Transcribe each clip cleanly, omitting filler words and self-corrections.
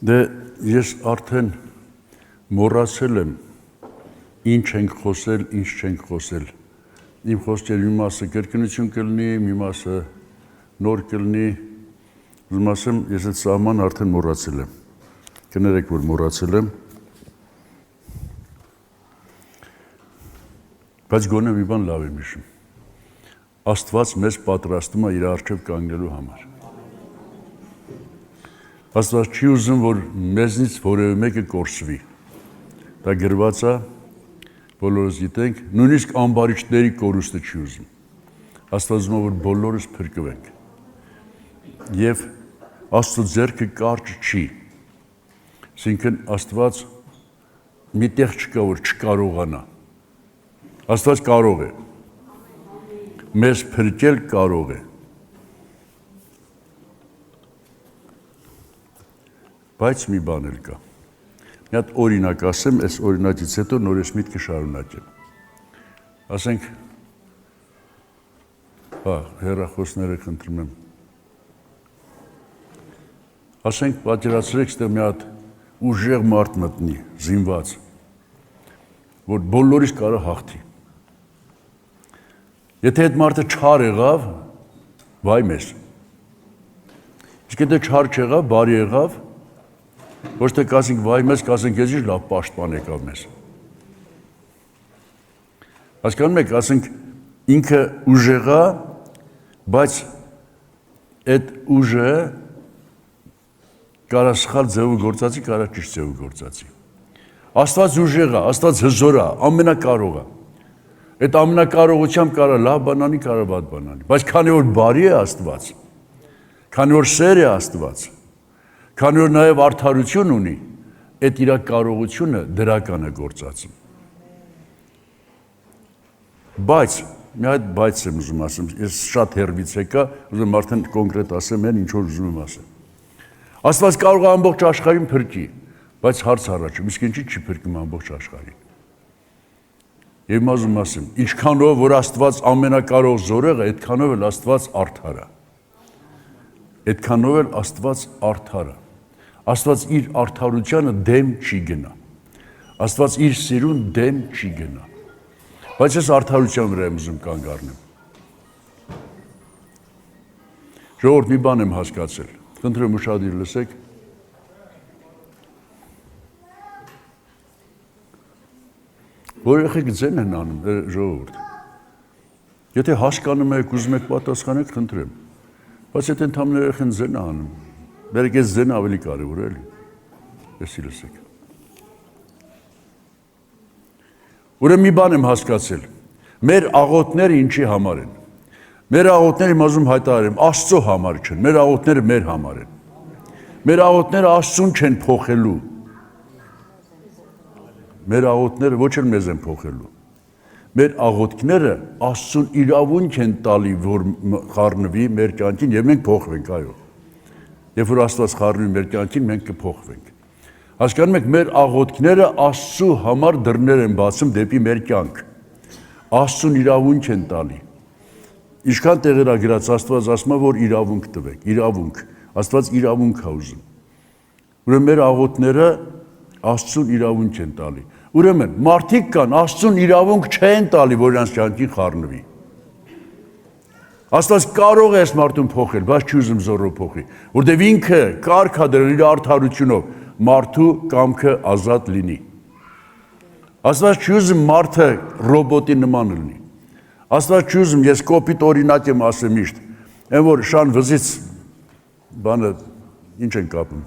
Դե ես արդեն մոռացել եմ ինչ ենք խոսել, ինչ չենք խոսել։ Իմ խոսքերի մի մասը կրկնություն կլինի, մի մասը նոր կլինի։ Ուզում ասեմ, ես այդ սահման արդեն մոռացել եմ։ Կներեք, որ մոռացել եմ։ Բայց գոնե մի բան լավ եմ հիշում։ Աստված մեզ պատրաստում է իր առջև կանգնելու համար։ Աստված չի ուզում, որ մեզնից որևէ մեկը կորսվի։ Դա գրված է, բոլորս գիտենք, նույնիսկ ամբարիչների կորուստը չի ուզում։ Աստված ուզում է, որ բոլորս փրկվենք։ Եվ Աստծո ձեռքը կարճ չի։ Այսինքն Աստված մի տեղ չկա, որ չկարողանա։ Աստված կարող է։ Մեզ փրկել կարող է։ Բայց մի բան էլ կա։ Մի հատ օրինակ ասեմ, այս օրինակից հետո նոր ես միտքը շարունակեմ։ Ասենք, հեռախոսները խնդրում եմ։ Ասենք, պատկերացրեք, ստեղ մի հատ ուժեղ մարդ մտնի, զինված, որ բոլորից կարող հաղթի։ Եթե այդ մարդը չար եղավ, վայ մեզ։ Իսկ եթե չար չեղավ, բարի եղավ, ոչ թե կասենք վայ մեզ, կասենք ես ինչ լավ պաշտպան եկավ մեզ։ Հասկանում եք, ասենք ինքը ուժեղ է, բայց այդ ուժը կարա սխալ ձևով գործածի, կարա ճիշտ ձևով գործածի։ Աստված ուժեղ է, Աստված հզոր է, ամենակարող է։ Այդ ամենակարողությամբ կարա լավ բան անի, կարա վատ բան անի։ Բայց քանի որ բարի է Աստված, քանի որ սեր է Աստված, քանի որ նաև արդարություն ունի, այդ իր կարողությունը դրական է գործածում։ Բայց, մի հատ բայց եմ ուզում ասեմ, ես շատ հեռվից եկա, ուզում արդեն կոնկրետ ասեմ, այն ինչ որ ուզում եմ ասեմ։ Աստված կարող է ամբողջ աշխարհին փրկի, բայց հարց առաջում, իսկ ինչի՞ չի փրկում ամբողջ աշխարհին։ Եվ ուզում ասեմ, ինչքանով որ Աստված ամենակարող զորեղ է, այդքանով էլ Աստված արդար է։ Այդքանով էլ Աստված արդար է։ Աստված իր արդարությանը դեմ չի գնա։ Աստված իր սիրուն դեմ չի գնա։ Բայց ես արդարության վրա եմ ուզում կանգ առնեմ։ Ժողովուրդ, մի բան եմ հասկացել։ Խնդրեմ ուշադիր լսեք։ Որ երեխեք ձեն են անում, ժողովուրդ։ Եթե հասկանում եք, ուզում եք պատասխանեք, խնդրեմ։ Բայց եթե ընդհանուր երեխեն ձեն է անում, բերեք ես ձեն ավելի կարևոր է, էլի։ Եսի լսեք։ Ուրեմն մի բան եմ հասկացել։ Մեր աղոթները ինչի համար են։ Մեր աղոթները մազում հայտարարեմ, Աստծո համար չեն, մեր աղոթները մեր համար են։ Մեր աղոթները Աստծուն չեն փոխելու։ Մեր աղոթները ոչ էլ մեզ են փոխելու։ Մեր աղոթքները Աստծուն իրավունք են տալի, որ խառնվի մեր կյանքին եւ մենք փոխվենք, այո։ Երբ որ Աստված խառնվի մեր կյանքին, մենք կփոխվենք։ Հասկանում եք, մեր աղոթքները Աստծու համար դռներ են բացում դեպի մեր կյանք։ Աստծուն իրավունք են տալի։ Ինչքան տեղեր է գրած, Աստված ասում է, որ իրավունք տվեք, իրավունք։ Աստված իրավունք է ուզում։ Ուրեմն մեր աղոթները Աստծուն իրավունք են տալի։ Ուրեմն մարդիկ կան, Աստծուն իրավունք չեն տալի, որ իրանց կյանքին խառնվի։ Աստված կարող է այս մարդուն փոխել, բայց չի ուզում զորով փոխի, որտեղ ինքը կարգ է դրել իր արդարությունով մարդու կամքը ազատ լինի։ Աստված չի ուզում մարդը ռոբոտի նման լինի։ Աստված չի ուզում, ես կոպիտ օրինակ եմ ասեմ միշտ, այն որ շան վզից բանը ինչ են կապում,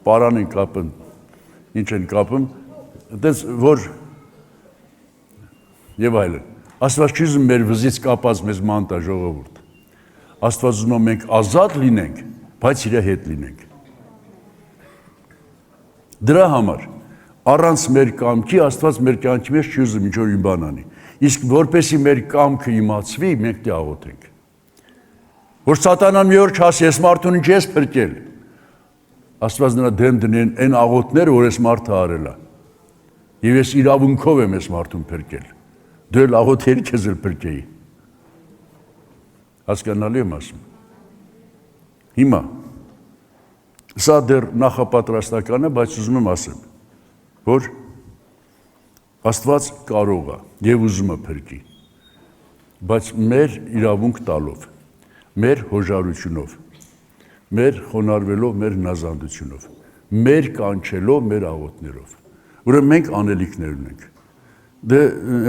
պարան են կապում, ինչ են կապում, այդպես որ եւ այլն։ Աստված չի ուզում մեր վզից կապած մեզ մանտա ժողովուրդ։ Աստված ուզում է մենք ազատ լինենք, բայց իր հետ լինենք։ Դրա համար առանց մեր կամքի Աստված մեր կյանքի մեջ չի ուզում ինչ-որ մի բան անի։ Իսկ որպեսի մեր կամքը իմացվի, մենք դա աղոթենք։ Որ սատանան մի օր չասի, ես մարդուն ինչ ես փրկել։ Աստված նրա դեմ դնի այն աղոթները, որ ես մարդը արել է։ Եվ ես իրավունքով եմ ես մարդուն փրկել։ Դու էլ աղոթերի քեզ էլ փրկեի։ Հասկանալի եմ ասում։ Հիմա Սա դեռ նախապատրաստական է, բայց ուզում եմ ասեմ, որ Աստված կարող է եւ ուզում է փրկի, բայց մեր իրավունք տալով, մեր հոժարությունով, մեր խոնարհվելով, մեր հնազանդությունով, մեր կանչելով, մեր աղոթներով, ուրեմն մենք անելիքներ ունենք։ Դե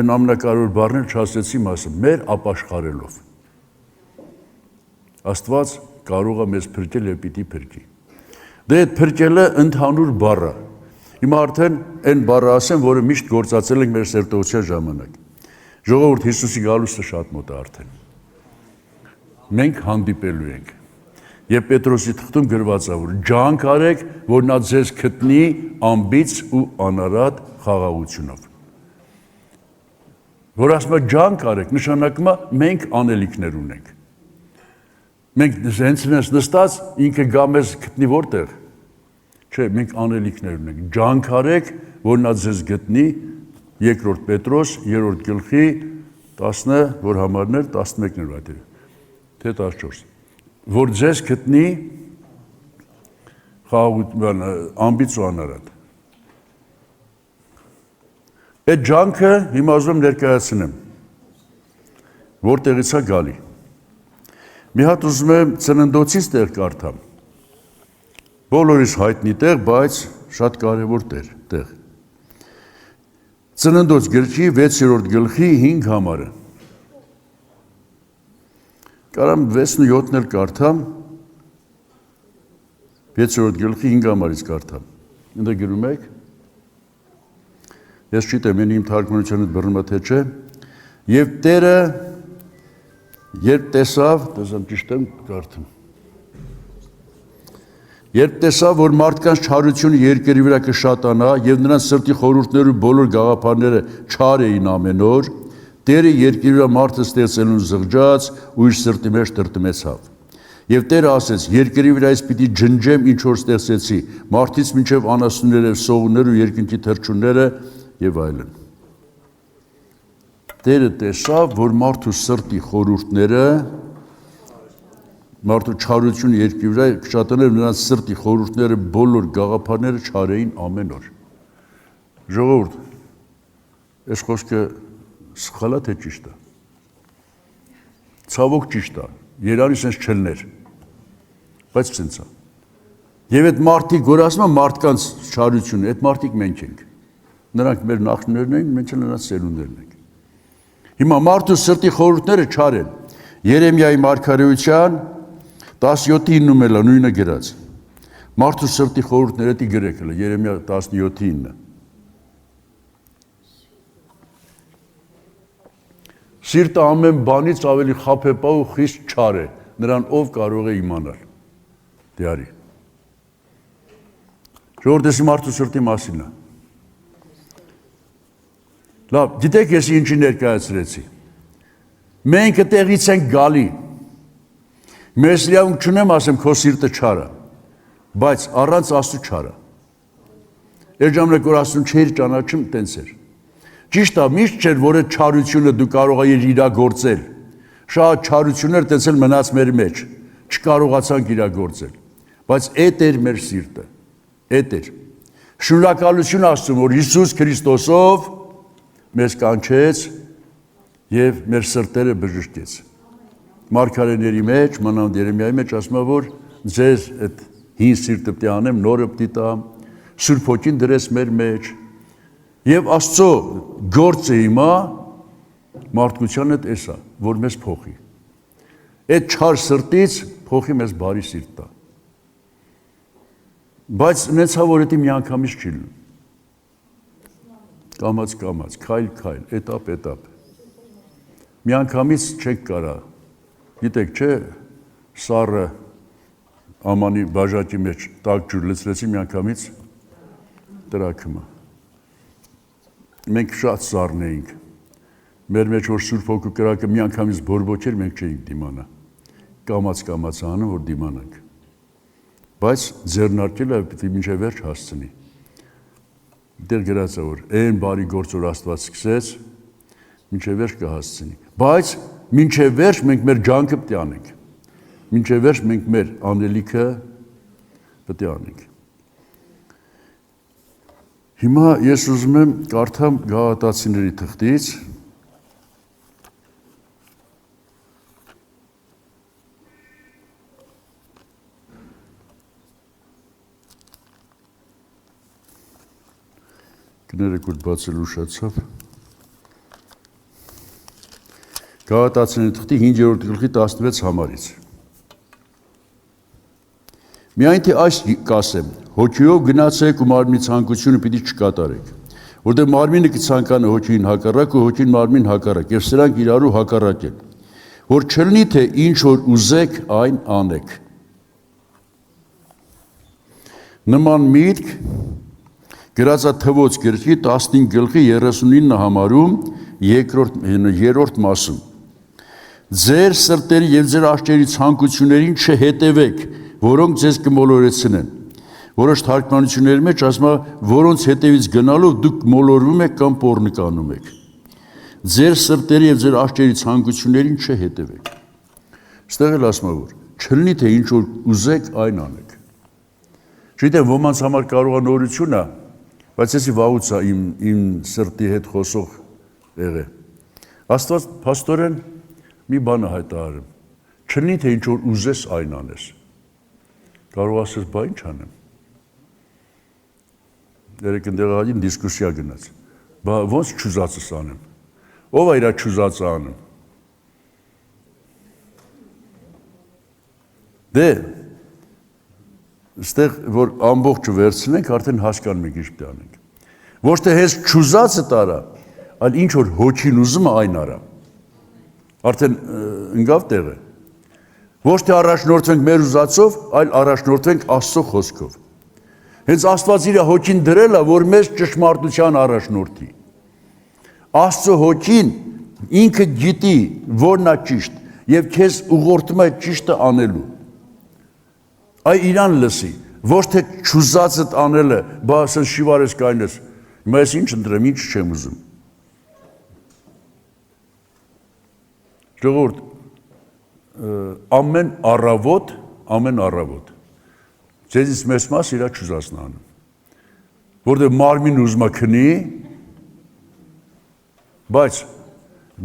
այն ամենակարևոր բառն չասեցի մասը, մեր ապաշխարելով։ Աստված կարող է մեզ փրկել եւ պիտի փրկի։ Դե այդ փրկելը ընդհանուր բառ է։ Հիմա արդեն այն բառը ասեմ, որը միշտ գործածել ենք մեր սերտողության ժամանակ։ Ժողովուրդ, Հիսուսի գալուստը շատ մոտ է արդեն։ Մենք հանդիպելու ենք։ Եվ Պետրոսի թղթում գրված է, որ ջանք արեք, որ նա ձեզ գտնի անբիծ ու անարատ խաղաղությունով։ Որ ասում է ջանք արեք, նշանակում է մենք անելիքներ ունենք։ Մենք հենց նստած ինքը գա մեզ գտնի որտեղ։ Չէ, մենք անելիքներ ունենք։ Ջանք արեք, որ նա ձեզ գտնի, 2 Պետրոս 3 գլխի 10, որ համարներ 11-ն էր այդ թե 14։ Որ ձեզ գտնի խաղաղություն, անբիծ ու անարատ։ Այդ ջանքը հիմա ուզում եմ ներկայացնեմ, որտեղից է գալի։ Մի հատ ուզում եմ Ծննդոցից տեղ կարդամ։ Բոլորիս հայտնի տեղ, բայց շատ կարևոր տեղ։ Ծննդոց գրքի 6-րդ գլխի 5 համարը։ Կարամ 6-ն ու 7-ն էլ կարդամ, 6-րդ գլխի 5 համարից կարդամ։ Ընդ գրում եք։ Ես չիտեմ, իմ թարգմանությունը բռնում է թե չէ։ Եվ Տերը երբ տեսավ, տեսամ ճիշտ եմ կարդում։ Երբ տեսավ, որ մարդկանց չարությունը երկրի վրա կշատանա եւ նրանց սրտի խորհուրդները ու բոլոր գաղափարները չար էին ամեն օր, Տերը երկրի վրա մարդը ստեղծելուն զղջաց ու իր սրտի մեջ տրտմեցավ։ Եվ Տերը ասեց. երկրի վրա ես պիտի ջնջեմ ինչ որ ստեղծեցի, մարդից մինչև անասունները, սողունները ու երկնքի թռչունները եւ այլն։ Տերը տեսավ, որ մարդու սրտի խորհուրդները, մարդու չարությունը երկրի վրա կշատաներ, նրանց սրտի խորհուրդները, բոլոր գաղափարները չար էին ամեն օր։ Ժողովուրդ, այս խոսքը սխալ է թե ճիշտ է։ Ցավոք ճիշտ է, Երանի sense չլներ, բայց sense է։ Եվ այդ մարդիկ, որ ասում են մարդկանց չարությունը, այդ մարդիկ մենք ենք։ Նրանք մեր նախնիներն են, մենք էլ նրանց սերունդներն ենք։ Հիմա մարդու սրտի խորհուրդները չար են։ Երեմիայի մարգարեության 17:9-ում էլ նույնը գրած։ Մարդու սրտի խորհուրդները դի գրեք հələ Երեմիա 17:9։ Սիրտը ամեն բանից ավելի խաբեբա ու խիստ չար է, նրան ով կարող է իմանալ։ Դե արի։ Ժողովրդի մարդու սրտի մասին է։ Լավ, գիտեք ես ինչի ներկայացրեցի։ Մենք այդտեղից ենք գալի։ Մեզ լիավունք չունեմ ասեմ քո սիրտը չար է, բայց առանց Աստծո չար է։ Այդ ժամանակ որ Աստծուն չէր ճանաչում, տենց էր։ Ճիշտ է, միշտ չէր, որ այդ չարությունը դու կարող ես իրագործել։ Շատ չարություններ տեսել մնաց մեր մեջ, չկարողացանք իրագործել։ Բայց այդ էր մեր սիրտը։ Այդ էր։ Շնորհակալություն Աստծուն, որ Հիսուս Քրիստոսով մեզ կանչեց եւ մեր սրտերը բժշկեց։ Մարգարեների մեջ, մանավանդ Երեմիայի մեջ ասում է, որ ձեզ այդ հին սիրտը պիտի անեմ, նորը պիտի տամ, Սուրբ Հոգին դրես մեր մեջ։ Եվ Աստծո գործը հիմա մարդկության հետ էսա, որ մեզ փոխի։ Այդ չար սրտից փոխի մեզ բարի սիրտ տա։ Բայց ունեցա որ դա միանգամից չի լինում։ Կամաց, քայլ, էտապ։ Միանգամից չեք կարա։ Գիտեք, չէ, սառը ամանի բաժակի մեջ տաք ջուր լցրեցի միանգամից տրաքմա։ Մենք շատ սառն էինք։ Մեր մեջ որ Սուրբ Հոգու կրակը միանգամից բորբոքեր, մենք չէինք դիմանա։ Կամաց անում, որ դիմանանք։ Բայց ձեռնարկելը պիտի մինչև վերջ հասցնի։ Դեր գրած է որ այն բարի գործ որ Աստված սկսեց, մինչև վերջ կհասցնի։ Բայց մինչև վերջ մենք մեր ջանքը պիտի անենք։ Մինչև վերջ մենք մեր անելիքը պետք է անենք։ Հիմա ես ուզում եմ կարդամ Գաղատացիների թղթից կներեք բացել ուշացավ Գաղատացիների թղթի 5-րդ գլխի 16 համարից Միայն թե այս կասեմ, հոգիով գնացեք ու մարմնի ցանկությունը պիտի չկատարեք, որտեղ մարմինը կցանկանա հոգին հակառակ ու հոգին մարմին հակառակ, եւ սրանք իրարու հակառակ են, որ չլինի թե ինչ որ ուզեք այն անեք։ Նման միտք գրածա թվոց գրքի 15 գլխի 39 համարում երրորդ մասում։ Ձեր սրտերի եւ ձեր աչքերի ցանկություններին չհետևեք որոնք ձեզ կմոլորեցնեն։ Որոշ թարգմանությունների մեջ ասում է, որոնց հետևից գնալով դուք մոլորվում եք կամ պոռնկանում եք։ Ձեր սրտերի եւ ձեր աչքերի ցանկություններին չհետևեք։ Ստեղ էլ ասում է, որ չլինի թե ինչ որ ուզեք այն անեք։ Չգիտեմ, ոմանց համար կարող է նորություն է, բայց էսի վաղուց է իմ սրտի հետ խոսող եղե։ Աստված փաստորեն մի բան է հայտարարում։ Չլինի թե ինչ որ ուզես այն անես։ Կարող ասես, բա ինչ անեմ։ Երեք ընդեղային դիսկուսիա գնաց։ Բա ոնց չուզածս անեմ։ Ով է իր չուզածը անում։ Դե ստեղ որ ամբողջը վերցնենք, արդեն հասկանում ենք ինչ պետք է անենք։ Ոչ թե հենց չուզածը տարա, այլ ինչ որ հոգին ուզում է այն արա։ Արդեն ընկավ տեղը։ Ոչ թե առաջնորդվենք մեր ուզածով, այլ առաջնորդվենք Աստծո խոսքով։ Հենց Աստված իր հոգին դրել է, որ մեզ ճշմարտության առաջնորդի։ Աստծո հոգին ինքը գիտի, որն է ճիշտ, եւ քեզ ուղղորդում է ճիշտը անելու։ Այ իրան լսի, ոչ թե չուզածդ անելը, բա ասես շիվարես կայնես, հիմա ես ինչ ընտրեմ, ինչ չեմ ուզում։ Ժողովուրդ ամեն առավոտ ձեզից մեծ մաս իրա չուզածն անում, որտեղ մարմին ուզում է քնի, բայց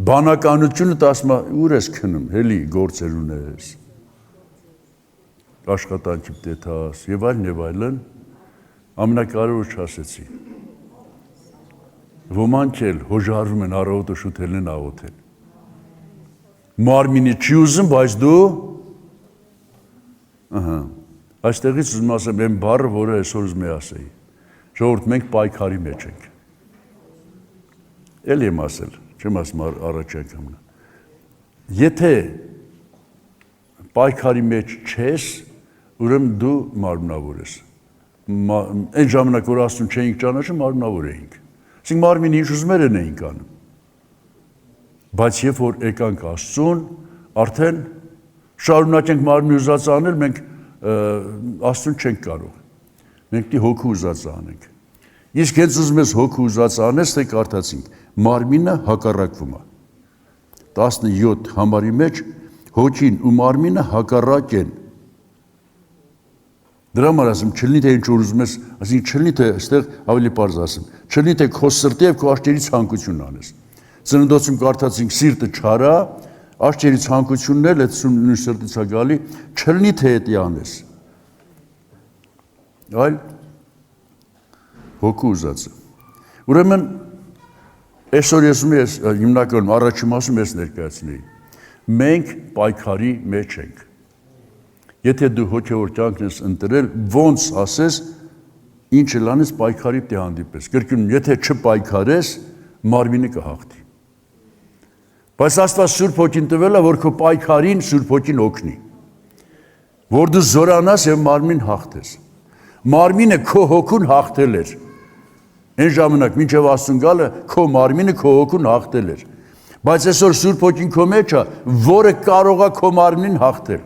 բանականությունը ասում է ուր ես քնում, հելի գործեր ունես, աշխատանքի պետք եւ այլն, ամենակարևորը չասեցի։ Ոմանք էլ հոժարվում են առավոտը շուտ ելնեն աղոթեն։ Մարմինի չի ուզում, բայց դու այստեղից ուզում ասեմ այն բառը, որը այսօր ուզում եմ ասեի։ Ժողովուրդ, մենք պայքարի մեջ ենք։ Էլ եմ ասել, չեմ ասում առաջ անգամ։ Եթե պայքարի մեջ չես, ուրեմն դու մարմնավոր ես։ Այն ժամանակ, որ Աստծուն չէինք ճանաչում, մարմնավոր էինք։ Այսինքն մարմինը ինչ ուզում էր էինք անում։ Բայց երբ որ եկանք Աստծուն, արդեն շարունակենք մարմնի ուզածը անել, մենք Աստծուն չենք կարող։ Մենք դի հոգու ուզածը անենք։ Իսկ հենց ուզում ես հոգու ուզածը անես, թե կարդացինք, մարմինը հակառակվում է։ 17 համարի մեջ հոգին ու մարմինը հակառակ են։ Դրա համար ասում, չլինի թե ինչ որ ուզում ես, այսինքն չլինի թե այստեղ ավելի պարզ ասեմ, չլինի թե քո սրտի եւ քո աչքերի ցանկությունն անես։ Ծննդոցում կարդացինք սիրտը չարա, աչքերի ցանկությունն էլ այդ նույն սրտից է գալի, չլինի թե դա անես։ Այլ հոգու ուզածը։ Ուրեմն այսօր ես հիմնականում առաջին մասում ես ներկայացնեի։ Մենք պայքարի մեջ ենք։ Եթե դու հոգևոր կյանքն ես ընտրել, ոնց ասես, ինչ էլ անես պայքարի պետք է հանդիպես։ Կրկնում, եթե չպայքարես, մարմինը կհաղթի։ Բայց Աստված Սուրբ Հոգին տվել է, որ քո պայքարին Սուրբ Հոգին օգնի։ Որ դու զորանաս եւ մարմին հաղթես։ Մարմինը քո հոգուն հաղթել էր։ Այն ժամանակ մինչև Աստծուն գալը քո մարմինը քո հոգուն հաղթել էր։ Բայց այսօր Սուրբ Հոգին քո մեջ է, որը կարող է քո մարմնին հաղթել։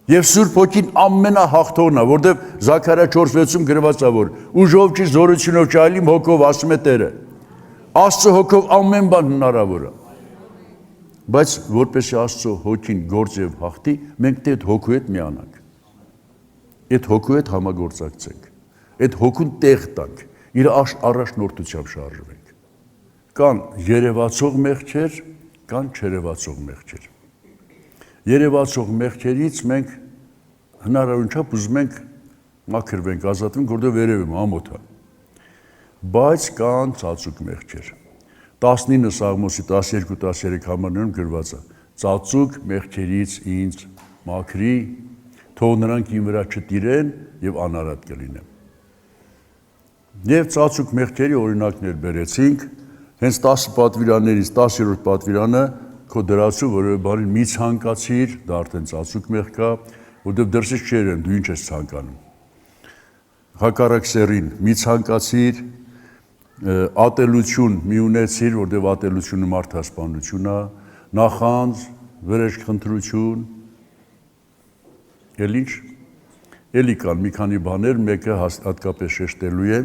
Եվ Սուրբ Հոգին ամենահաղթողն է, որտեղ Զաքարիա 4:6-ում գրված է, որ ուժով չի, զորությունով չի, այլ իմ հոգով, ասում է Տերը։ Աստծո հոգով ամեն բան հնարավոր է։ Բայց որպես Աստծո Հոգին գործ եւ հաղթի, մենք դե հոգու հետ միանանք։ այդ հոգու հետ համագործակցենք, այդ հոգուն տեղ տանք, իր առաջնորդությամբ շարժվենք։ Կան երևացող մեղքեր, կան չերևացող մեղքեր։ Երևացող մեղքերից մենք հնարավորին չափ ուզում ենք մաքրվենք, ազատվենք, որտեղ վերևում ամոթ է։ Բայց կան ծածուկ մեղքեր։ 19 Սաղմոսի 12-13 համարներում գրված է. ծածուկ մեղքերից ինձ մաքրի, թող նրանք իմ վրա չտիրեն եւ անարատ կլինեմ։ Եվ ծածուկ մեղքերի օրինակներ բերեցինք, հենց 10 պատվիրաններից 10-րդ պատվիրանը քո դրացու որևէ բանին մի ցանկացիր, դա արդեն ծածուկ մեղք է, որտեղ դրսից չերեն, դու ինչ ես ցանկանում։ Հակառակ սեռին մի ցանկացիր, ատելություն մի ունեցիր, որտեղ ատելությունը մարդասպանություն է, նախանձ, վրեժխնդրություն, էլ ինչ, էլի կան մի քանի բաներ, մեկը հատկապես շեշտելու է։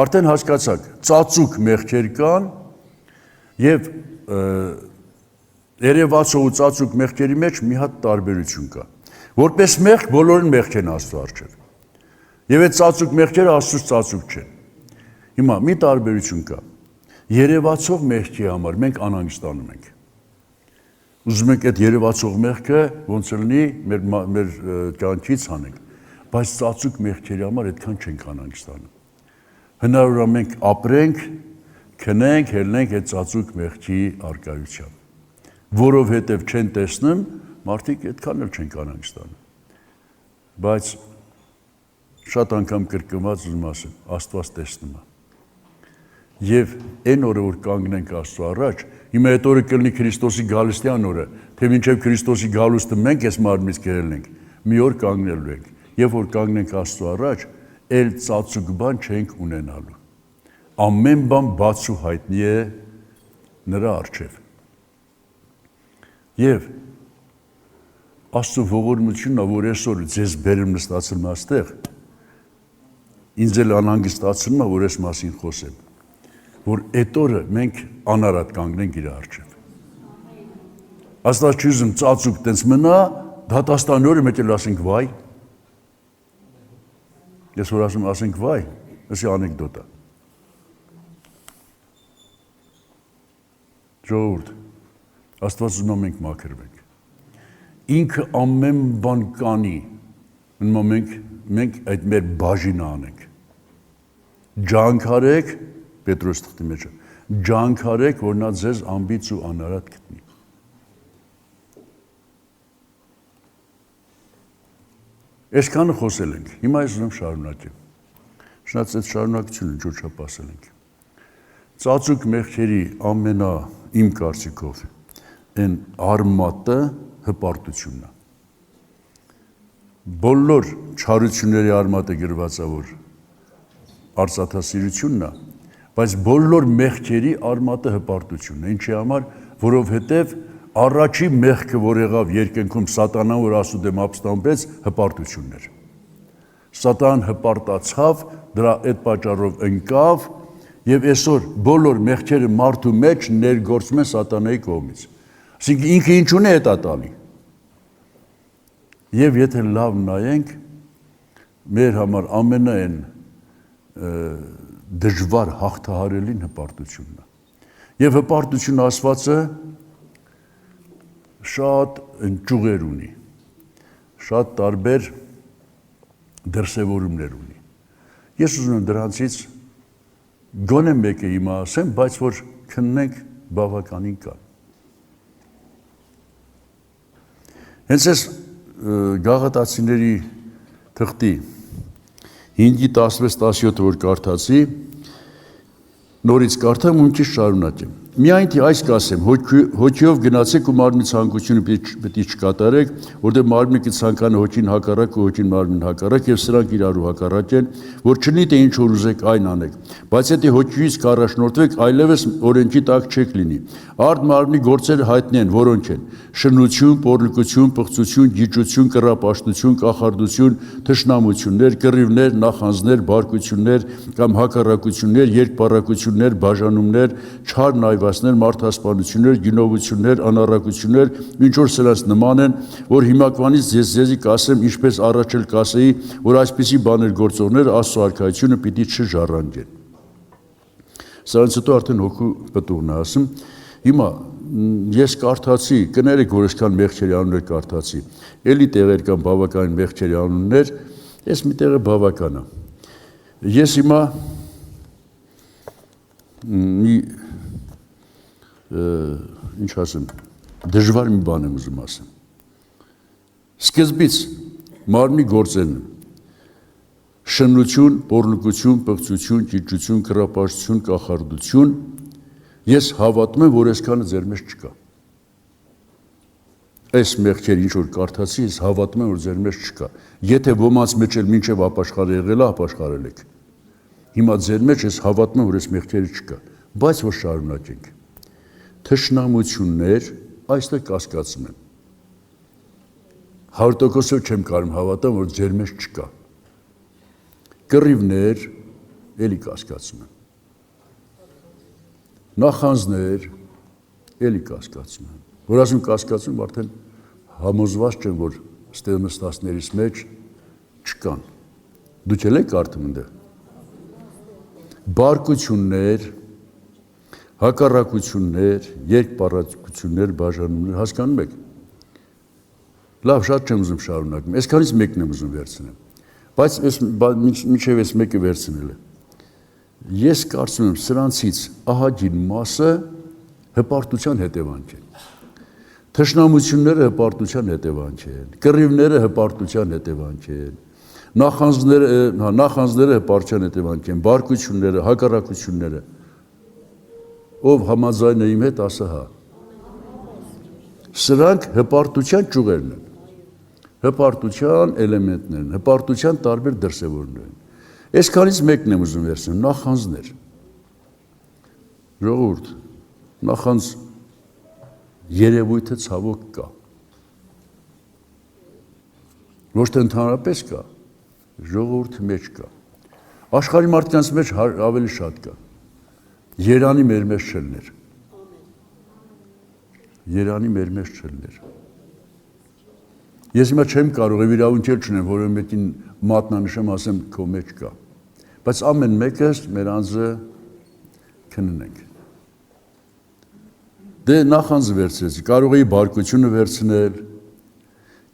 Արդեն հասկացաք, ծածուկ մեղքեր կան եւ երևացող ու ծածուկ մեղքերի մեջ մի հատ տարբերություն կա։ Որպես մեղք բոլորն մեղք են Աստծո առջև։ Եվ այդ ծածուկ մեղքերը Աստծուց ծածուկ չեն։ Հիմա մի տարբերություն կա։ Երևացող մեղքի համար մենք անհանգստանում ենք։ Ուզում ենք այդ երևացող մեղքը ոնց լինի մեր կյանքից հանենք, բայց ծածուկ մեղքերի համար այդքան չենք անհանգստանում։ Հնարավոր է մենք ապրենք, քնենք, ելնենք այդ ծածուկ մեղքի առկայությամբ, որովհետև չեն տեսնում, մարդիկ այդքան էլ չեն անհանգստանում։ Բայց շատ անգամ կրկնված ուզում ասեմ, Աստված տեսնում է։ Եվ այն օրը, որ կանգնենք Աստծո առաջ, հիմա այդ օրը կլինի Քրիստոսի գալստյան օրը, թե մինչև Քրիստոսի գալուստը մենք այս մարմնից կերել ենք, մի օր կանգնելու ենք, եւ որ կանգնենք Աստծո առաջ, էլ ծածուկ բան չենք ունենալու։ Ամեն բան բաց ու հայտնի է նրա առջև։ Եվ Աստծո ողորմությունն է, որ այսօր ձեզ բերեմ նստացել այստեղ, ինձ էլ անհանգստացնում է, որ այս մասին խոսեմ, որ այդ օրը մենք անարատ կանգնենք իր առջև։ Աստված չի ուզում ծածուկ տենց մնա, դատաստանի օրը մենք էլ ասենք վայ։ Ես որ ասում ասենք վայ, ասի անեկդոտ է։ Ժողովուրդ, Աստված ուզում է մենք մաքրվենք։ Ինքը ամեն բան կանի, մենք այդ մեր բաժինը անենք։ Ջանք արեք, Պետրոս թղթի մեջ, ջանք արեք, որ նա ձեզ անբիծ ու անարատ գտնի։ Այսքանը խոսել ենք, հիմա ես ուզում շարունակեմ։ Շնորհակալ այդ շարունակությունը ինչ որ չափ ասել ենք։ Ծածուկ մեղքերի իմ կարծիքով այն արմատը հպարտությունն է։ Բոլոր չարությունների արմատը գրված է, որ արծաթասիրությունն է, բայց բոլոր մեղքերի արմատը հպարտությունն է։ Ինչի համար, որովհետև առաջի մեղքը, որ եղավ երկնքում սատանան, որ Աստծո դեմ ապստամբեց, հպարտությունն էր։ Սատանան հպարտացավ, դրա այդ պատճառով ընկավ, եւ այսօր բոլոր մեղքերը մարդու մեջ ներգործվում են սատանայի կողմից։ Այսինքն ինքը ինչ ունի է տալի։ Եվ եթե լավ նայենք, մեր համար ամենայն դժվար հաղթահարելին հպարտությունն է։ Եվ հպարտությունը ասվածը շատ ճյուղեր ունի, շատ տարբեր դրսևորումներ ունի։ Ես ուզում եմ դրանցից գոնե մեկը հիմա ասեմ, բայց որ քննենք բավականին կան։ Հենց այս գաղատացիների թղթի 5:16-17 որ կարդացի, նորից կարդամ ու քիչ շարունակեմ։ Միայն թե այս կասեմ, հոգիով գնացեք ու մարմնի ցանկությունը պետք է չկատարեք, որտեղ մարմնը կցանկանա հոգին հակառակ ու հոգին մարմնին հակառակ, եւ սրանք իրարու հակառակ են, որ չլինի թե ինչ որ ուզեք այն անեք, բայց եթե հոգիից կառաջնորդվեք, այլևս օրենքի տակ չեք լինի։ Արդ մարմնի գործերը հայտնի են, որոնք են. շնություն, պոռնկություն, պղծություն, գիճություն, կռապաշտություն, կախարդություն, թշնամություններ, կռիվներ, նախանձներ, բարկություններ կամ հակառակություններ, երկպառակություններ, բաժանումներ, չար բարբասներ, մարդասպանություններ, գինովություններ, անառակություններ, ինչ որ սրանց նման են, որ հիմակվանից ձեզի կասեմ, ինչպես առաջ էլ կասեի, որ այսպիսի բաներ գործողները Աստծո արքայությունը պիտի չժառանգեն։ Սրանց հետո արդեն հոգու պտուղն է ասում։ Հիմա ես կարդացի, կներեք, որ այսքան մեղքերի անուններ կարդացի, էլի տեղեր կան բավականին մեղքերի անուններ, ես մի տեղը բավական է։ Ես հիմա ինչ ասեմ, դժվար մի բան եմ ուզում ասեմ։ Սկզբից մարմնի գործերն շնություն, պոռնկություն, պղծություն, ճիճություն, կռապաշտություն, կախարդություն, ես հավատում եմ, որ այսքանը ձեր մեջ չկա։ Այս մեղքերը ինչ որ կարդացի, ես հավատում եմ, որ ձեր մեջ չկա։ Եթե ոմանց մեջ էլ մինչև ապաշխարը եղել է, ապաշխարել եք։ Հիմա ձեր մեջ ես հավատում եմ, որ այս մեղքերը չկա, բայց որ շարունակենք։ Թշնամություններ, այստեղ կասկածում եմ։ 100%-ով չեմ կարող հավատամ, որ ձեր մեջ չկա։ Կռիվներ, էլի կասկածում եմ։ Նախանձներ, էլի կասկածում եմ։ Որ ասում կասկածում, արդեն համոզված չեմ, որ ստեղ նստածներից մեջ չկան։ Դուք էլ եք կարդում ընդեղ։ Բարկություններ, հակառակություններ, երկպառակություններ, բաժանումներ, հասկանում եք։ Լավ, շատ չեմ ուզում շարունակում, այսքանից մեկն եմ ուզում վերցնեմ, բայց մինչև այս մեկը վերցնել է։ Ես կարծում եմ սրանցից ահագին մասը հպարտության հետևանք են։ Թշնամությունները հպարտության հետևանք են, կռիվները հպարտության հետևանք են, նախանձները հպարտության հետևանք են, բարկությունները, հակառակությունները։ Ով համաձայն է իմ հետ, ասա հա։ Սրանք հպարտության ճյուղերն են, հպարտության էլեմենտներն են, հպարտության տարբեր դրսևորումներ են։ Այսքանից մեկն եմ ուզում վերցնել, նախանձներ։ Ժողովուրդ, նախանձ երևույթը ցավոք կա։ Ոչ թե ընդհանրապես կա, ժողովրդի մեջ կա։ Աշխարհի մարդկանց մեջ ավելի շատ կա։ Երանի մեր մեջ չլներ։ Երանի մեր մեջ չլներ։ Ես հիմա չեմ կարող իրավունք չունեմ, որը մեկին մատնանշեմ, ասեմ քո մեջ կա։ Բայց ամեն մեկս մեր անձը քննենք։ Դե նախանձը վերցրեցի, կարող էի բարկությունը վերցնել,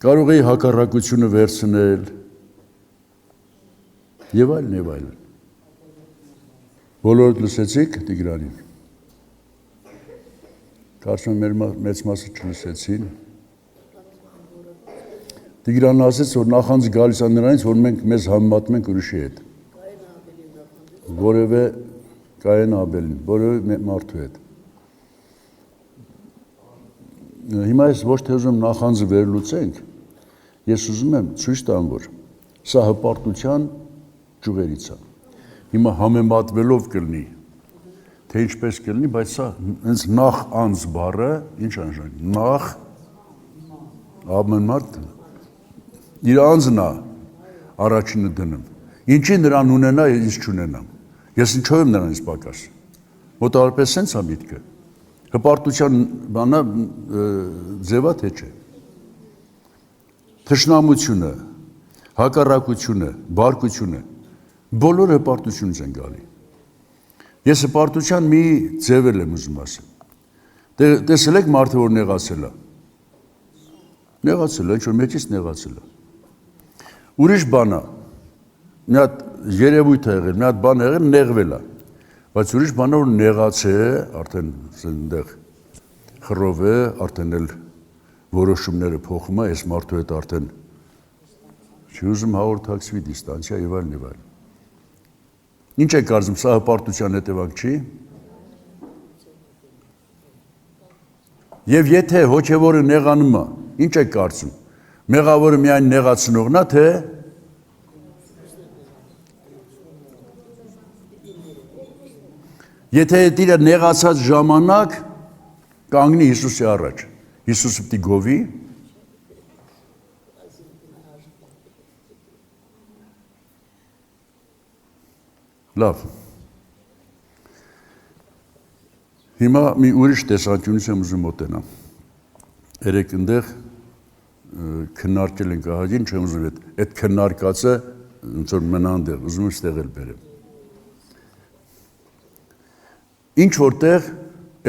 կարող էի հակառակությունը վերցնել, եւ այլն, եւ այլն։ Բոլորդ լսեցիք Տիգրանին։ Կարծում եմ մեր մեծ մասը չլսեցին։ Տիգրանն ասեց, որ նախանձ գալիս է նրանից, որ մենք մեզ համեմատում ենք ուրիշի հետ։ Որևէ Կայեն Աբելին, որևէ մարդու հետ։ Հիմա ես ոչ թե ուզում նախանձը վերլուծենք, ես ուզում եմ ցույց տամ, որ սա հպարտության ճյուղերից է։ Հիմա համեմատվելով կլինի, թե ինչպես կլինի, բայց սա հենց նախ անձ բառը ինչ նշանակում։ Նախ ամեն մարդ իր անձն է առաջինը դնում։ Ինչի նրան ունենա, ես չունենամ։ Ես ինչով եմ նրանից պակաս։ Մոտավորապես սենց է միտքը։ Հպարտության բանը ձևա թե չէ։ Թշնամությունը, հակառակությունը, բարկությունը, բոլորը հպարտությունից են գալի։ Ես հպարտության մի ձև եմ ուզում ասել։ Տեսել եք մարդը, որ նեղացել է։ Նեղացել է, ինչ-որ մեջից նեղացել է։ Ուրիշ բան է, մի հատ երևույթ է եղել, մի հատ բան է եղել, նեղվել է։ Բայց ուրիշ բան է, որ նեղացե, արդեն այնտեղ խռով է, արդեն էլ որոշումները փոխում է, այս մարդու հետ արդեն չի ուզում հաղորդակցվի, դիստանցիա եւ այլն եւ այլն։ Ինչ եք կարծում, սա հպարտության հետևանք չի։ Եվ եթե հոգևորը նեղանում է, ինչ եք կարծում, մեղավորը միայն նեղացնողն է, թե եթե իր նեղացած ժամանակ կանգնի Հիսուսի առաջ, Հիսուսը պիտի գովի, լավ, Հիմա մի ուրիշ տեսանկյունից եմ ուզում մոտենամ։ Երեք այնտեղ քննարկել ենք ահագին, չեմ ուզում այդ քննարկածը ոնց որ մնա այնտեղ, ուզում եմ ստեղ էլ բերեմ։ Ինչ որտեղ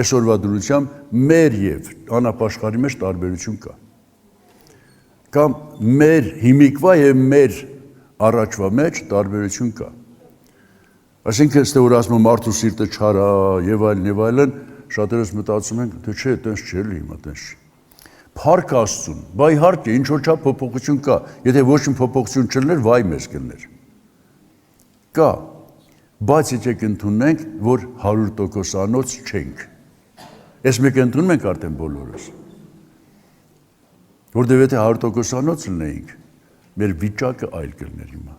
այսօրվա դրությամբ մեր եւ անապաշխարի մեջ տարբերություն կա։ Կամ մեր հիմիկվա եւ մեր առաջվա մեջ տարբերություն կա։ Այսինքն ստե որ ասում եմ մարդու սիրտը չարա եւ այլն, շատերս մտածում ենք, թե չէ, այտենց չէ լի հիմա, այտենց չի։ Փառք Աստծուն, բայ իհարկե ինչ որ չափ փոփոխություն կա, եթե ոչ մի փոփոխություն չլներ, վայ մեզ կլներ։ Կա, բայց եկեք ընդունենք, որ 100%-անոց չենք։ Այս մեկ ընդունում ենք արդեն բոլորս։ Որտեւ եթե 100%-անոց լինեինք, մեր վիճակը այլ կլներ հիմա։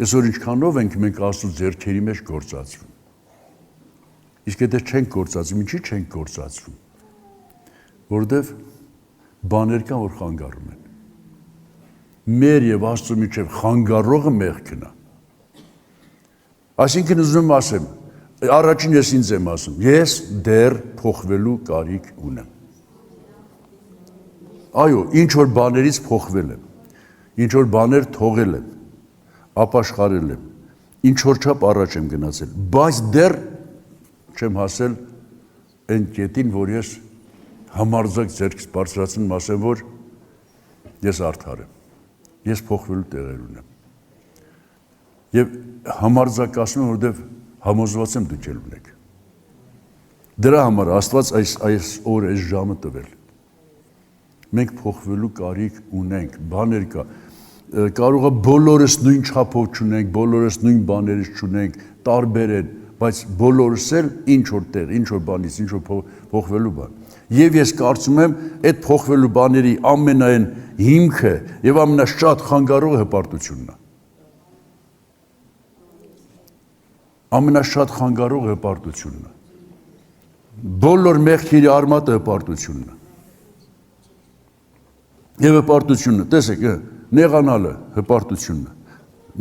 Այսօր ինչքանով ենք մենք Աստծո ձեռքերի մեջ գործածվում։ Իսկ եթե չենք գործածվում, ինչի չենք գործածվում։ Որտեվ բաներ կան, որ խանգարում են։ Մեր եւ Աստծո միջև խանգարողը մեղքն է։ Այսինքն ուզում եմ ասեմ, առաջին ես ինձ եմ ասում, ես դեռ փոխվելու կարիք ունեմ։ Այո, ինչ որ բաներից փոխվել եմ, ինչ որ բաներ թողել եմ, ապաշխարել եմ, ինչ որ չափ առաջ եմ գնացել, բայց դեռ չեմ հասել այն կետին, որ ես համարձակ ձեռքս բարձրացնում ասեմ, որ ես արդար եմ, ես փոխվելու տեղեր ունեմ։ Եվ համարձակացնում եմ, որովհետև համոզված եմ դուք էլ ունեք։ Դրա համար Աստված այս օրը, այս ժամը տվել։ Մենք փոխվելու կարիք ունենք, բաներ կա։ Կարող է բոլորս նույն չափով չունենք, բոլորս նույն բաներից չունենք, տարբեր են, բայց բոլորս էլ ինչ որ տեղ, ինչ որ բանից, ինչ որ փոխվելու բան։ Եվ ես կարծում եմ, այդ փոխվելու բաների ամենայն հիմքը եւ ամենաշատ խանգարողը հպարտությունն է։ Ամենաշատ խանգարողը հպարտությունն է։ Բոլոր մեղքերի արմատը հպարտությունն է։ Եվ հպարտությունը, տեսեք, նեղանալը հպարտությունն է,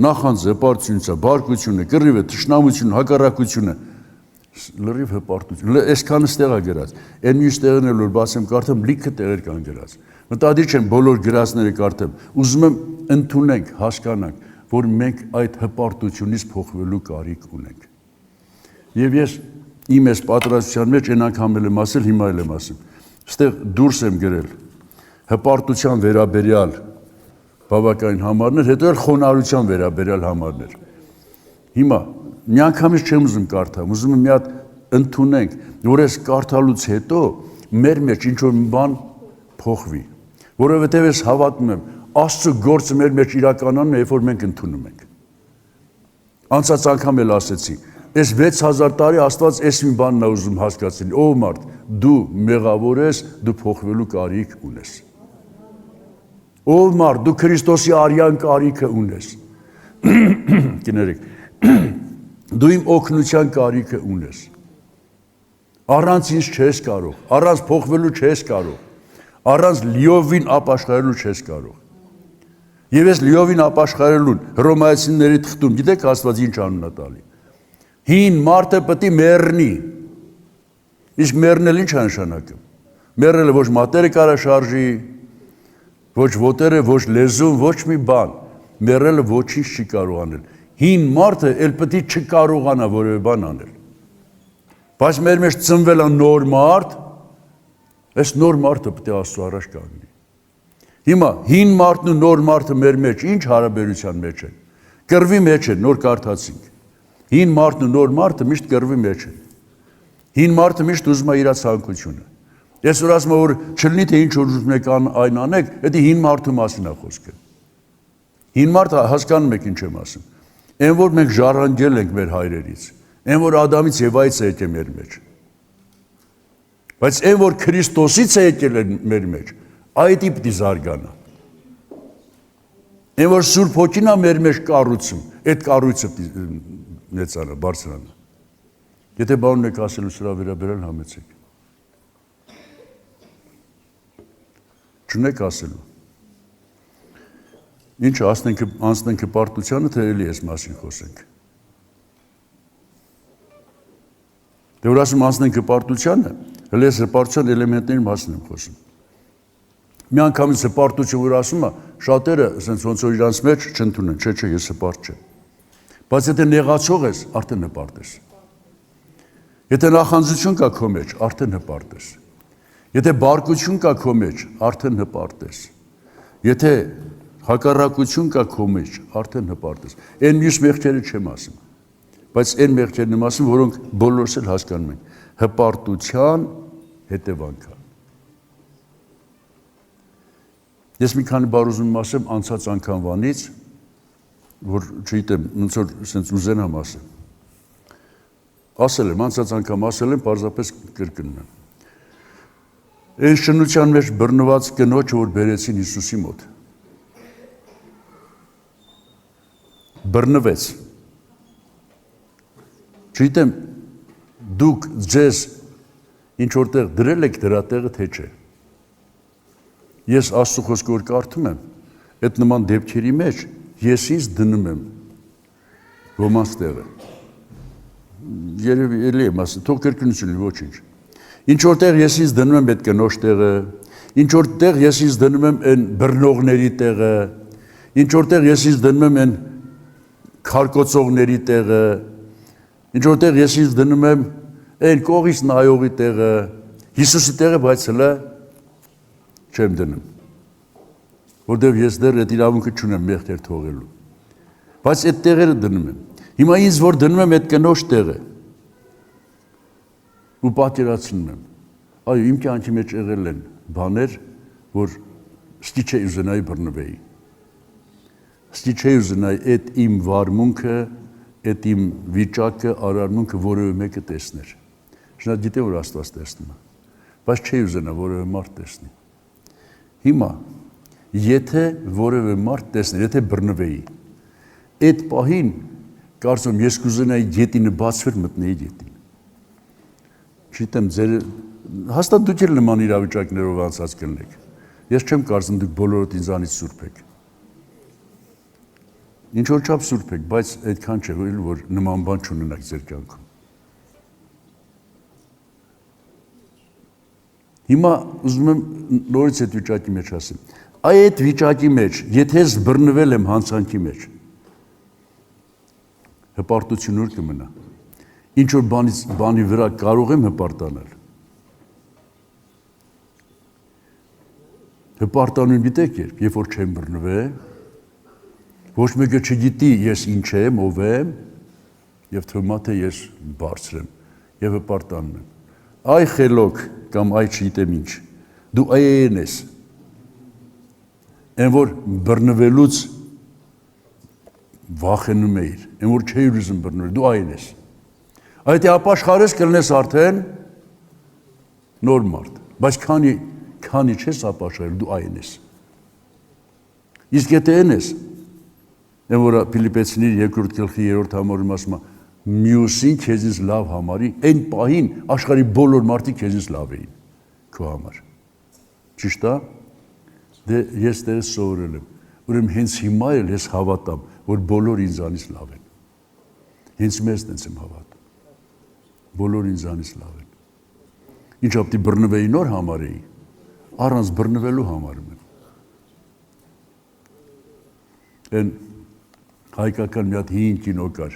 նախանձը հպարտությունն է, բարկությունը, կռիվը, թշնամությունը, հակառակությունը, լրիվ հպարտություն, այսքանը ստեղ է գրած, այն մյուս տեղերն էլ որ բացեմ կարդամ, լիքը տեղեր կան գրած, մտադիր չեմ բոլոր գրածները կարդամ, ուզում եմ ընդունենք, հասկանանք, որ մենք այդ հպարտությունից փոխվելու կարիք ունենք։ Եվ ես իմ այս պատրաստության մեջ այն անգամ էլ եմ ասել, հիմա էլ եմ ասում, ստեղ դուրս եմ գրել հպարտության վերաբերյալ բավականին համարներ, հետո էլ խոնարհության վերաբերյալ համարներ։ Հիմա մի անգամից չեմ ուզում կարդամ, ուզում եմ մի հատ ընդունենք, որ այս կարդալուց հետո մեր մեջ ինչ որ մի բան փոխվի, որովհետև ես հավատում եմ, Աստծո գործը մեր մեջ իրականանում է, երբ որ մենք ընդունում ենք։ Անցած անգամ էլ ասեցի, այս 6000 տարի Աստված այս մի բանն է ուզում հասկացնել, ով մարդ, դու մեղավոր ես, դու փոխվելու կարիք ունես։ Ով մարդ, դու Քրիստոսի արյան կարիքը ունես։ Կներեք, դու իմ օգնության կարիքը ունես։ Առանց ինձ չես կարող, առանց փոխվելու չես կարող, առանց լիովին ապաշխարելու չես կարող։ Եվ ես լիովին ապաշխարելուն հռոմայացիների թղթում, գիտեք Աստված ինչ անուն է տալի։ Հին մարդը պետք է մեռնի։ Իսկ մեռնել ինչ է նշանակում։ Մեռնելը ոչ մատերը կարա շարժի, ոչ ոտերը, ոչ լեզուն, ոչ մի բան։ Մեռելը ոչինչ չի կարող անել։ Հին մարդը էլ պետք է չկարողանա որևէ բան անել։ Բայց մեր մեջ ծնվել է նոր մարդ, այս նոր մարդը պետք է Աստծո առաջ կանգնի։ Հիմա հին մարդն ու նոր մարդը մեր մեջ ինչ հարաբերության մեջ են։ Կռվի մեջ են, նոր կարդացինք։ Հին մարդն ու նոր մարդը միշտ կռվի մեջ են։ Հին մարդը միշտ ուզում է իր ցանկությունը։ Ես որ ասում եմ, որ չլինի թե ինչ որ ուզում եք այն անեք, դա հին մարդու մասին է խոսքը։ Հին մարդը հասկանում եք ինչ եմ ասում։ Այն որ մենք ժառանգել ենք մեր հայրերից, այն որ Ադամից Եվայից է եկել մեր մեջ։ Բայց այն որ Քրիստոսից է եկել մեր մեջ, այդ պիտի զարգանա։ Այն որ Սուրբ Հոգին է մեր մեջ կառուցում, այդ կառույցը պիտի մեծանա, բարձրանա։ Եթե բան ունեք ասելու սրա վերաբերյալ համեցեք։ Չունեք ասելու։ Ինչ անցնենք հպարտությանը, թե էլի այս մասին խոսենք։ Դե որ ասում անցնենք հպարտությանը, հələ ես հպարտության էլեմենտների մասին եմ խոսում։ Մի անգամից հպարտություն որ ասում է, շատերը ասենց ոնց որ իրանց մեջ չընդունեն, չէ, ես հպարտ չեմ։ Բայց եթե նեղացող ես, արդեն հպարտ ես։ Եթե նախանձություն կա քո մեջ, արդեն հպարտ ես։ Եթե բարկություն կա քո մեջ, արդեն հպարտ ես։ Եթե հակառակություն կա քո մեջ, արդեն հպարտ ես։ Այն մյուս մեղքերը չեմ ասում։ Բայց այն մեղքերն եմ ասում, որոնք բոլորս էլ հասկանում ենք։ Հպարտության հետևանքը։ Ես մի քանի բառ ուզում եմ ասեմ անցած անգամվանից, որ չգիտեմ, ոնց որ ասենց ուզենամ ասեմ։ Ասել եմ, անցած անգամ ասել եմ, պարզապես կրկնում եմ։ Այն շնության մեջ բռնված կնոջը, որ բերեցին Հիսուսի մոտ։ Բռնվեց։ Չգիտեմ, դուք ձեզ ինչ որտեղ դրել եք դրա տեղը, թե չէ։ Ես Աստծո խոսքը որ կարդում եմ, այդ նման դեպքերի մեջ ես ինձ դնում եմ ոմանց տեղը։ Երևի էլի եմ ասում, թող կրկնություն լինի, ոչինչ։ Ինչ որտեղ ես ինձ դնում եմ այդ կնոջ տեղը, ինչ որտեղ ես ինձ դնում եմ այն բռնողների տեղը, ինչ որտեղ ես ինձ դնում եմ այն քարկոծողների տեղը, ինչ որտեղ ես ինձ դնում եմ այն կողից նայողի տեղը, Հիսուսի տեղը, բայց հələ չեմ դնում, որտեղ ես դեռ այդ իրավունքը չունեմ մեղքեր թողելու, բայց այդ տեղերը դնում եմ։ Հիմա ինձ որ դնում եմ այդ կնոջ տեղը ու պատկերացնում եմ, այո, իմ կյանքի մեջ եղել են բաներ, որ ստի չէի ուզենայի բռնվեի, ստի չէի ուզենայի այդ իմ վարմունքը, այդ իմ վիճակը, արարմունքը որևէ մեկը տեսներ։ Շնորհ գիտեմ, որ Աստված տեսնում է, բայց չէի ուզենա որևէ մարդ տեսնի։ Հիմա, եթե որևէ մարդ տեսներ, եթե բռնվեի, այդ պահին կարծում ես կուզենայի գետինը բացվեր մտնեի գետին։ Չգիտեմ, ձեր հաստատ դուք էլ նման իրավիճակներով անցած կլինեք։ Ես չեմ կարծում դուք բոլորդ ինձանից սուրբ եք։ Ինչ որ չափ սուրբ եք, բայց այդքան չէ, որ նման բան չունենաք ձեր կյանքում։ Հիմա ուզում եմ նորից այդ վիճակի մեջ ասեմ։ Այդ վիճակի մեջ, եթե ես բռնվել եմ հանցանքի մեջ, հպարտություն ուր կմնա։ Ինչ որ բանի վրա կարող եմ հպարտանալ։ Հպարտանում գիտեք երբ որ չեմ բռնվել, ոչ մեկը չգիտի ես ինչ եմ, ով եմ, եւ թվում է թե ես բարձր եմ եւ հպարտանում եմ։ Այ խելոք կամ այ չգիտեմ ինչ, դու այն ես, այն որ բռնվելուց վախենում էիր, այն որ չէի ուզում բռնվել, դու այն ես։ Այդ ապաշխարես կլնես արդեն նոր մարդ, բայց քանի չես ապաշխարել, դու այն ես։ Իսկ եթե այն ես, այն որ Փիլիպեցիների 2-րդ գլխի 3-րդ համարում ասում է, մյուսին քեզից լավ համարի, այն պահին աշխարհի բոլոր մարդիկ քեզից լավ էին քո համար։ Ճիշտ է։ Դե ես դες սովորել եմ։ Ուրեմն հենց հիմա էլ ես հավատամ, որ բոլոր ինձանից լավ են։ Հենց մեզ տենց եմ հավատում։ Բոլոր ինձանից լավ են։ Ինչ ապտի բռնվեի նոր համարեի, առանց բռնվելու համարում եմ։ Այն հայկական մի հատ հին կինո կար,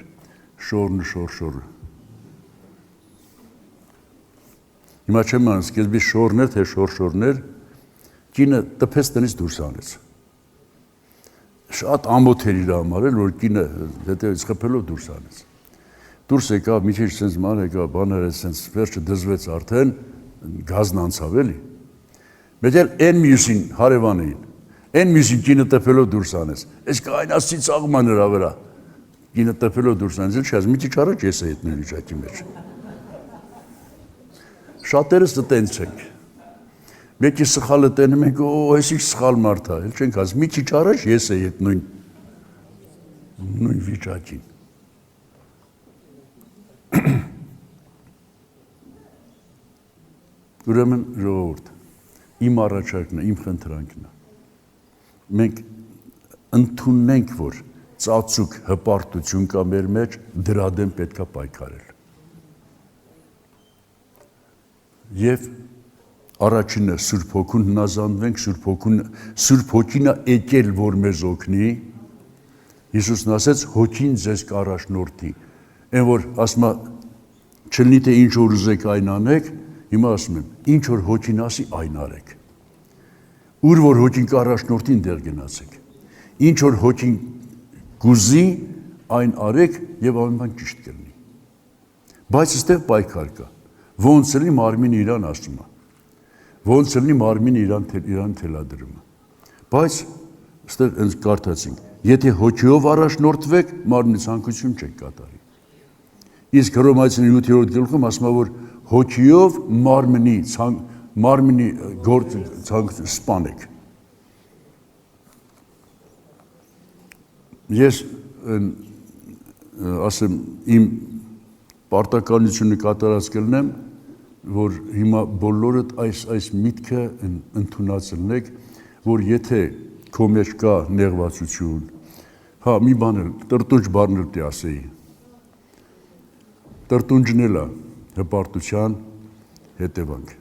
Շորն շորշորը։ Հիմա չեմ անում, սկզբի շորներ, թե շորշորներ, կինը տպեց տնից դուրս անեց։ Շատ ամոթ էր իր համարել, որ կինը հետևից խփելով դուրս անեց։ Դուրս եկավ, մի քիչ sense ման եկավ, բաները sense վերջը դզվեց արդեն, գազն անցավ էլի։ Մեծ էլ այն մյուսին հարևան էին։ Այն մյուսին կինը տպելով դուրս անեց։ Այս կայնացի ծաղում է նրա վրա։ Կինը տպելով դուրս անեց, չէ, մի քիչ առաջ ես էի այդն վիճակի մեջ։ Շատերս տենց ենք։ Մեկի սխալը տենում ենք, օ, այս ինչ սխալ մարդ է, էլ չենք ասում, մի քիչ առաջ ես էի այդ նույն վիճակին։ Ուրեմն ժողովուրդ, իմ առաջարկն է, իմ խնդրանքն է։ Մենք ընդունենք, որ ծածուկ հպարտություն կա մեր մեջ, դրա դեմ պետք է պայքարել։ Եվ առաջինը Սուրբ Հոգուն հնազանդվենք, Սուրբ Հոգին է եկել, որ մեզ օգնի։ Հիսուսն ասեց, Հոգին ձեզ կառաջնորդի։ Այն որ ասում է, չլինի թե ինչ որ ուզեք այն անեք, հիմա ասում եմ, ինչ որ Հոգին ասի, այն արեք։ Ուր որ Հոգին կառաջնորդի, այնտեղ գնացեք։ Ինչ որ Հոգին գուզի, այն արեք եւ ամեն բան ճիշտ կլինի։ Բայց այստեղ պայքար կա։ Ոնց լինի մարմինը իրան ասում է։ Ոնց լինի մարմինը իրան թելադրում է։ Բայց այստեղ ինձ կարդացինք, եթե հոգիով առաջնորդվեք, մարմնի ցանկություն չեք կատարի։ Իսկ Հռոմայացիների 7-րդ գլխում ասում է, որ հոգիով մարմնի գործ սպանեք։ Ես ասեմ իմ պարտականությունը կատարած կլնեմ, որ հիմա բոլորդ այս միտքը ընդունացնեք, որ եթե քո մեջ կա նեղվածություն, հա մի բան էլ տրտունջ բառն էլ դի ասեի։ Տրտունջն էլ է հպարտության հետևանք։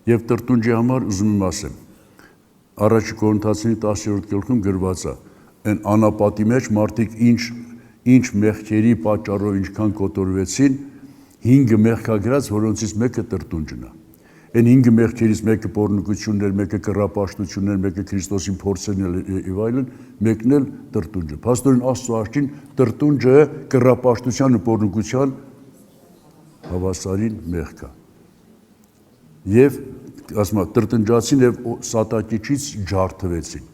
Եվ տրտունջի համար ուզում եմ ասեմ, առաջի Կորինթացիների 10-րդ գլխում գրված է, այն անապատի մեջ մարդիկ ինչ մեղքերի պատճառով ինչքան կոտորվեցին, 5 մեղքագրած, որոնցից մեկը տրտունջն է։ Այն 5 մեղքերից մեկը պոռնոգությունն էր, մեկը կռապաշտությունն էր, մեկը Քրիստոսին փորձելն եւ այլն, մեկն էլ տրտունջը։ Փաստորեն Աստծո արչին տրտունջը կռապաշտության ու պոռնոգության հավասարին մեղք է։ Եվ ասում եմ, տրտնջացին եւ սատակիչից ջարդվեցին։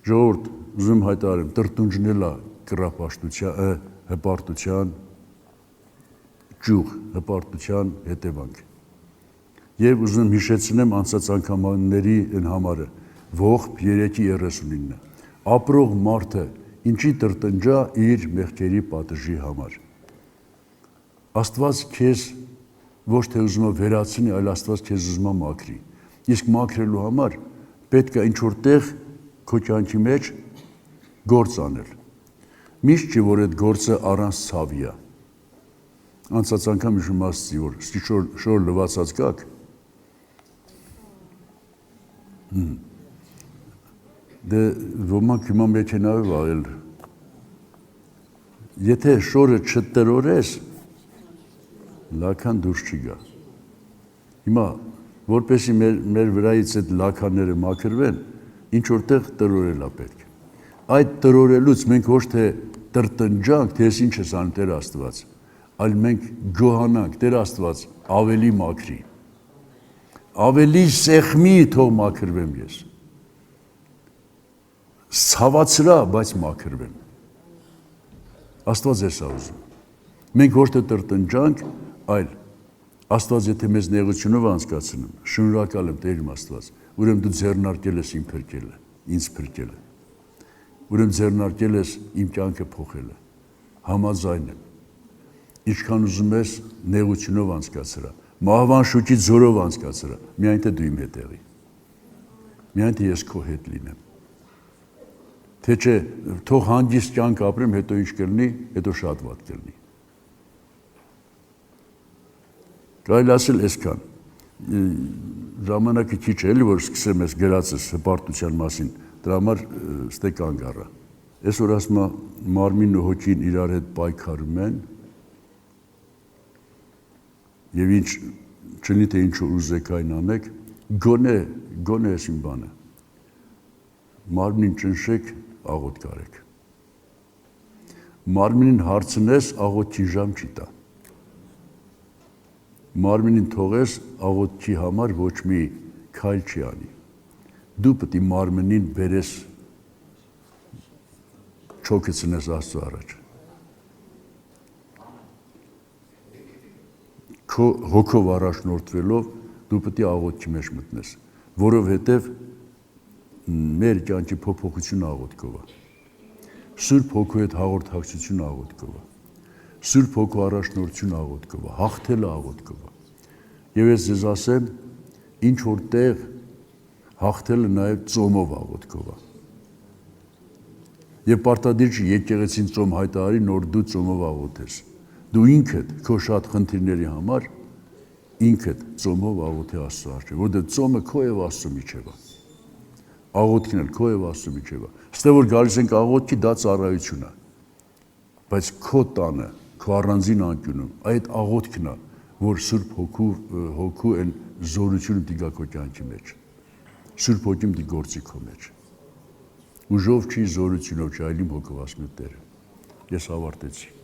Ժողովուրդ, ուզում հայտարարեմ, տրտունջն էլ է կռապաշտության, հպարտության ճյուղ, հպարտության հետևանք։ Եվ ուզում հիշեցնեմ անցած անգամների այն համարը, ողբ 3:39։ Ապրող մարդը ինչի տրտնջա իր մեղքերի պատժի համար։ Աստված քեզ ոչ թե ուզում է վերացնի, այլ Աստված քեզ ուզում է մաքրի։ Իսկ մաքրելու համար պետք է ինչ-որ տեղ քո կյանքի մեջ գործ անել։ Միշտ չի, որ այդ գործը առանց ցավի է։ Անցած անգամ հիշում ասացի, որ շոր լվացած կաք, դե ոմանք հիմա մեքենայով այլ, եթե շորը չտրորես, լաքան դուրս չի գա։ Հիմա, որպեսի մեր վրայից այդ լաքաները մաքրվեն, ինչ որտեղ տրորել է պետք։ Այդ տրորելուց մենք ոչ թե տրտնջանք, թե ես ինչ ես անում Տեր Աստված, այլ մենք գոհանանք, Տեր Աստված ավելի մաքրի, ավելի սեղմի թող մաքրվեմ ես, ցավացրա, բայց մաքրվեմ։ Աստված էս է ուզում։ Մենք ոչ թե տրտնջանք, այլ Աստված եթե մեզ նեղությունով անցկացնում, շնորհակալ եմ Տեր իմ Աստված, ուրեմն դու ձեռնարկել ես իմ փրկելը, ինձ փրկելը։ Ուրեմն ձեռնարկել ես իմ կյանքը փոխելը, համաձայն եմ, ինչքան ուզում ես նեղությունով անցկացրա, մահվան շուկից զորով անցկացրա, միայն թե դու իմ հետ եղի, միայն թե ես քո հետ լինեմ, թե չէ թող հանգիստ կյանք ապրեմ, հետո ինչ կլինի, հետո շատ վատ կլինի։ Կարելի ասել այսքան, ժամանակը քիչ է, էլի որ սկսեմ ես գրածս հպարտության մասին, դրա համար ստե կանգ առա։ Այսօր ասում է մարմինն ու հոգին իրար հետ պայքարում են եւ ինչ չլինի թե ինչ ուզեք այն անեք, գոնե ես իմ բանը։ Մարմնին ճնշեք, աղոթք արեք։ Մարմինին հարցնես, աղոթքի ժամ չի տա։ Մարմինին թողես, աղոթքի համար ոչ մի քայլ չի անի։ Դու պետք է մարմնին բերես չոքեցնես Աստծո առաջ։ Քո հոգով առաջնորդվելով դու պետք է աղոթքի մեջ մտնես, որովհետև մեր կյանքի փոփոխությունը աղոթքով է։ Սուրբ Հոգու հետ հաղորդակցությունը աղոթքով է։ Սուրբ Հոգու առաջնորդությունը աղոթքով է, հաղթելը աղոթքով է։ Եվ ես ձեզ ասեմ, ինչ որտեղ հաղթելը նաև ծոմով աղոթքով է։ Եվ պարտադիր չի եկեղեցին ծոմ հայտարարի, նոր դու ծոմով աղոթես։ Դու ինքդ քո շատ խնդիրների համար ինքդ ծոմով աղոթի Աստծո առջև, որտեղ ծոմը քո եւ Աստծո միջև է։ Աղոթքն էլ քո եւ Աստծո միջև է։ Ստե որ գալիս ենք աղոթքի, դա ծառայություն է։ Բայց քո տանը, քո առանձին անկյունում այդ աղոթքն է, որ Սուրբ Հոգու այն զորությունը դիգա քո կյանքի մեջ։ Սուրբ Հոգին դի գործի քո մեջ։ Ուժով չի, զորությունով չի, այլ իմ հոգով ասում է Տերը։ Ես ավարտեցի։